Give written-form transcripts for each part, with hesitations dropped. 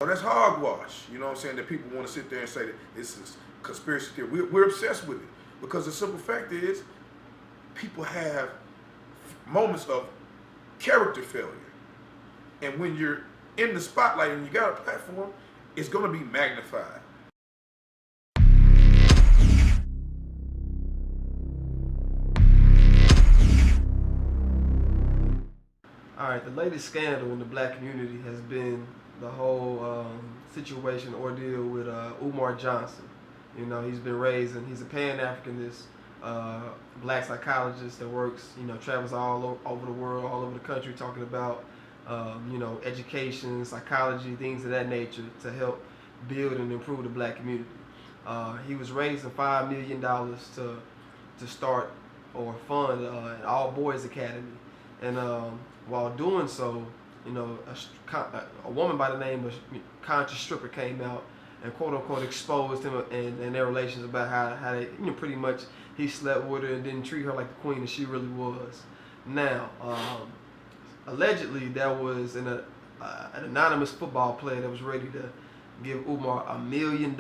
oh, that's hogwash. You know what I'm saying? That people want to sit there and say that this is conspiracy theory. We're obsessed with it because the simple fact is people have moments of character failure. And when you're in the spotlight and you got a platform, it's going to be magnified. All right, the latest scandal in the black community has been the whole situation, ordeal with Umar Johnson. You know, he's a Pan-Africanist black psychologist that works, travels all over the world, all over the country, talking about, education, psychology, things of that nature to help build and improve the black community. He was raising $5 million to start or fund an all-boys academy. And while doing so, a woman by the name of Conscious Stripper came out and quote unquote exposed him and their relations about how they, pretty much he slept with her and didn't treat her like the queen that she really was. Now, allegedly there was an anonymous football player that was ready to give Umar $1 million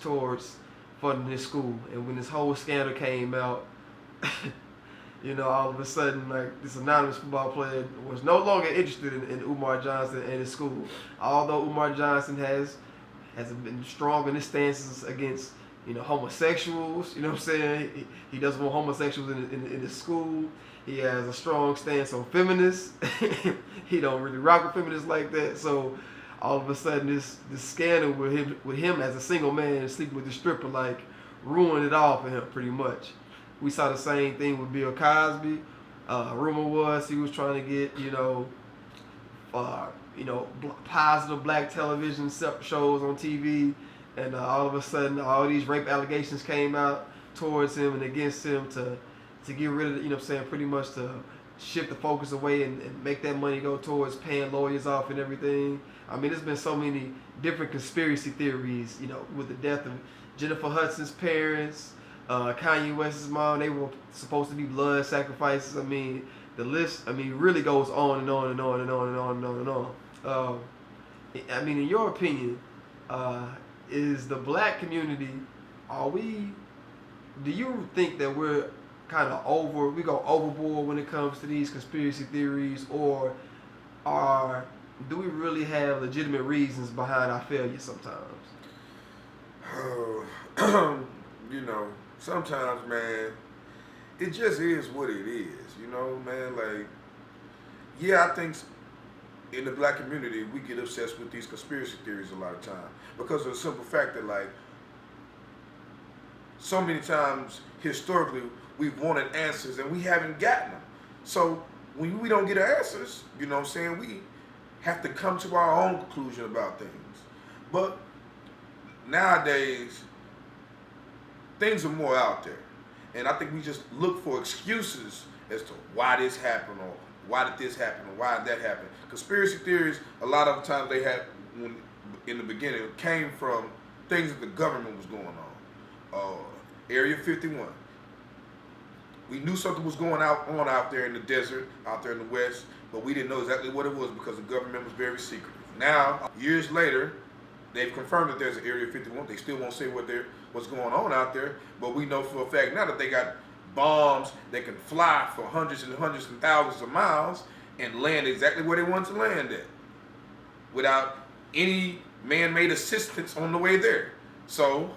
towards funding his school. And when this whole scandal came out, all of a sudden, like, this anonymous football player was no longer interested in Umar Johnson and his school. Although Umar Johnson has been strong in his stances against, homosexuals. You know what I'm saying? He doesn't want homosexuals in his school. He has a strong stance on feminists. He don't really rock with feminists like that. So all of a sudden, this scandal with him as a single man sleeping with the stripper, like, ruined it all for him pretty much. We saw the same thing with Bill Cosby. Rumor was he was trying to get, positive black television shows on TV, and all of a sudden, all these rape allegations came out towards him and against him to get rid of, pretty much to shift the focus away and make that money go towards paying lawyers off and everything. I mean, there's been so many different conspiracy theories, with the death of Jennifer Hudson's parents. Kanye West's mom, they were supposed to be blood sacrifices. I mean, the list, really goes on and on and on and on and on and on and on. In your opinion, is the black community, do you think that we're kind of we go overboard when it comes to these conspiracy theories, or do we really have legitimate reasons behind our failure sometimes? Sometimes, man, it just is what it is, man. Like, yeah, I think in the black community, we get obsessed with these conspiracy theories a lot of time because of the simple fact that, like, so many times historically, we've wanted answers and we haven't gotten them. So when we don't get answers, we have to come to our own conclusion about things. But nowadays, things are more out there. And I think we just look for excuses as to why this happened, or why did this happen, or why did that happen. Conspiracy theories, a lot of the times they had, in the beginning, came from things that the government was going on. Area 51. We knew something was going on out there in the desert, out there in the West, but we didn't know exactly what it was because the government was very secretive. Now, years later, they've confirmed that there's an Area 51. They still won't say what's going on out there, but we know for a fact now that they got bombs that can fly for hundreds and hundreds and thousands of miles and land exactly where they want to land at without any man-made assistance on the way there. So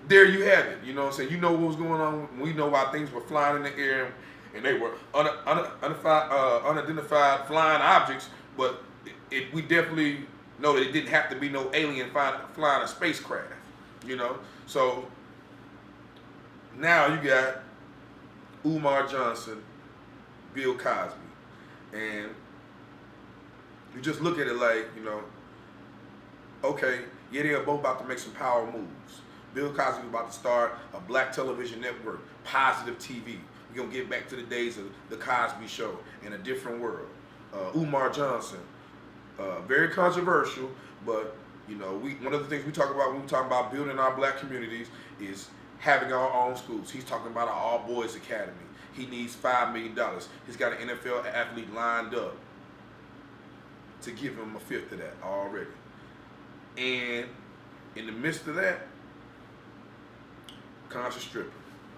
there you have it. You know what I'm saying? You know what was going on. We know why things were flying in the air and they were unidentified flying objects, but we definitely know that it didn't have to be no alien flying a spacecraft, So now you got Umar Johnson, Bill Cosby, and you just look at it like, okay, yeah, they're both about to make some power moves. Bill Cosby was about to start a black television network, Positive TV. We're going to get back to the days of the Cosby Show in a different world. Umar Johnson, very controversial, but one of the things we talk about when we talk about building our black communities is having our own schools. He's talking about an all-boys academy. He needs $5 million. He's got an NFL athlete lined up to give him a fifth of that already. And in the midst of that, conscious stripping,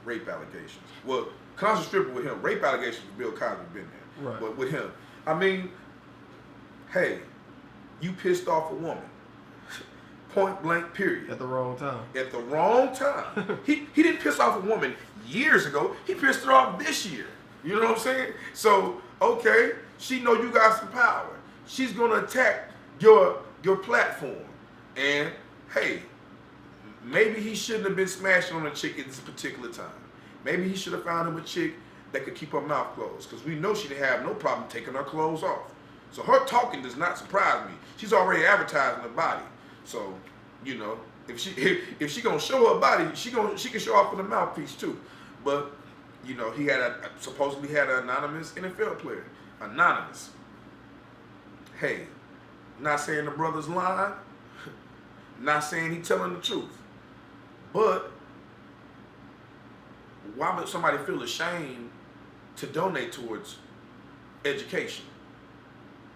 rape allegations. Well, conscious stripping with him, rape allegations with Bill Cosby been there. Right. But with him, I mean, hey, you pissed off a woman. Point blank, period. At the wrong time. At the wrong time. he didn't piss off a woman years ago. He pissed her off this year. You know what I'm saying? So, okay, she know you got some power. She's gonna attack your platform. And hey, maybe he shouldn't have been smashing on a chick at this particular time. Maybe he should have found him a chick that could keep her mouth closed. Because we know she didn't have no problem taking her clothes off. So her talking does not surprise me. She's already advertising her body. So, you know, if she gonna show her body, she can show off with a mouthpiece too. But, you know, he had supposedly had an anonymous NFL player. Anonymous. Hey, not saying the brother's lying, not saying he telling the truth. But why would somebody feel ashamed to donate towards education?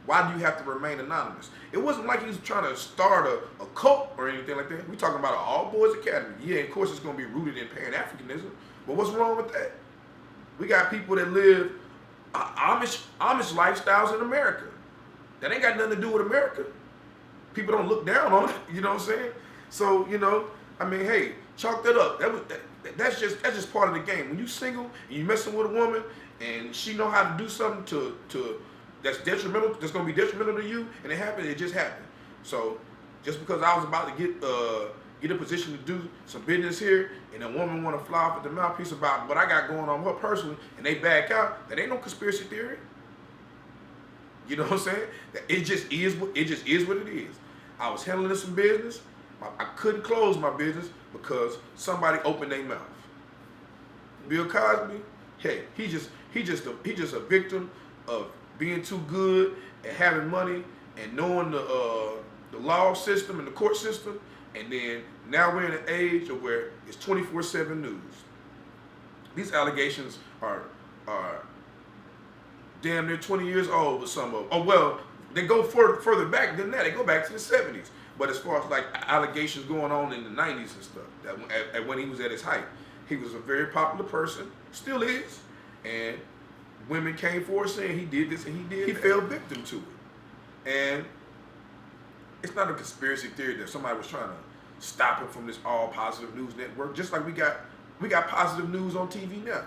Why do you have to remain anonymous? It wasn't like he was trying to start a cult or anything like that. We're talking about an all-boys academy. Yeah, of course it's going to be rooted in Pan-Africanism, but what's wrong with that? We got people that live Amish lifestyles in America. That ain't got nothing to do with America. People don't look down on it, you know what I'm saying? So, you know, I mean, hey, chalk that up. That's just part of the game. When you single and you messing with a woman and she know how to do something to that's detrimental, that's gonna be detrimental to you, and it just happened. So just because I was about to get a position to do some business here, and a woman want to fly off at the mouthpiece about what I got going on with her personally, and they back out, that ain't no conspiracy theory. You know what I'm saying? It just is what it is. I was handling some business. I couldn't close my business because somebody opened their mouth. Bill Cosby, hey, he just a victim of being too good and having money and knowing the law system and the court system, and then now we're in an age of where it's 24/7 news. These allegations are damn near 20 years old with some of them. Oh well, they go further back than that. They go back to the 70s. But as far as like allegations going on in the 90s and stuff, that when he was at his height, he was a very popular person, still is, and women came forward saying he did this and he did. He fell victim to it, and it's not a conspiracy theory that somebody was trying to stop him from this all positive news network. Just like we got positive news on TV now.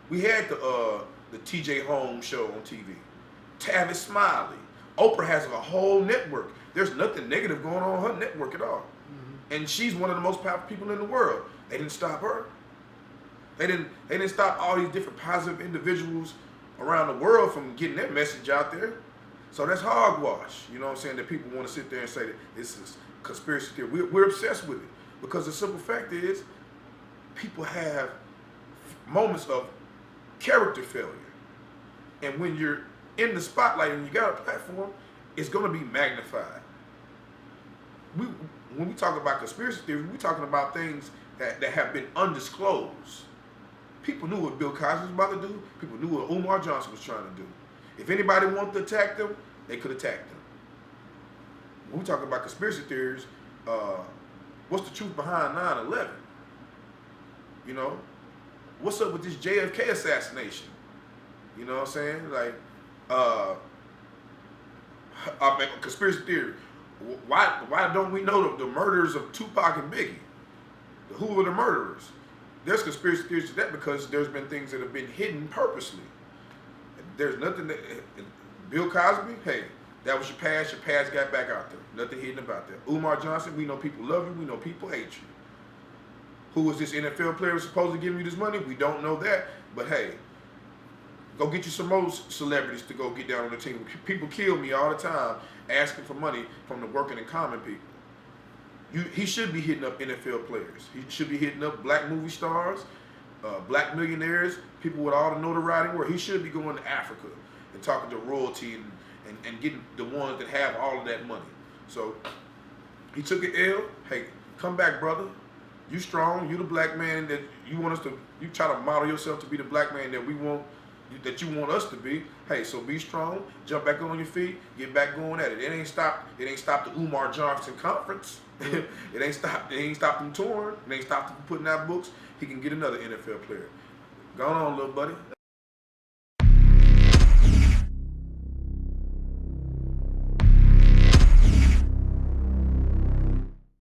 We had the T.J. Holmes show on TV, Tavis Smiley. Oprah has a whole network. There's nothing negative going on her network at all. Mm-hmm. And she's one of the most powerful people in the world. They didn't stop her. They didn't stop all these different positive individuals around the world from getting their message out there. So that's hogwash. You know what I'm saying? That people want to sit there and say that this is conspiracy theory. We're obsessed with it because the simple fact is people have moments of character failure. And when you're in the spotlight and you got a platform, it's going to be magnified. When we talk about conspiracy theories, we're talking about things that have been undisclosed. People knew what Bill Cosby was about to do. People knew what Umar Johnson was trying to do. If anybody wanted to attack them, they could attack them. When we talk about conspiracy theories, what's the truth behind 9/11? You know, what's up with this JFK assassination? You know what I'm saying? Like, conspiracy theory. Why don't we know the murders of Tupac and Biggie? Who were the murderers? There's conspiracy theories to that because there's been things that have been hidden purposely. There's nothing that Bill Cosby, hey, that was your past got back out there. Nothing hidden about that. Umar Johnson, we know people love you, we know people hate you. Who was this NFL player supposed to give you this money? We don't know that, but hey, go get you some more celebrities to go get down on the team. People kill me all the time asking for money from the working and common people. He should be hitting up NFL players. He should be hitting up black movie stars, black millionaires, people with all the notoriety where he should be going to Africa and talking to royalty and getting the ones that have all of that money. So he took an L. Hey, come back, brother. You strong. You the black man that you want us to. You try to model yourself to be the black man that we want. that you want us to be. Hey, so be strong, jump back on your feet, get back going at it. It ain't stopped the Umar Johnson conference. It ain't stopped him touring. It ain't stopped him putting out books. He can get another NFL player. Go on, little buddy.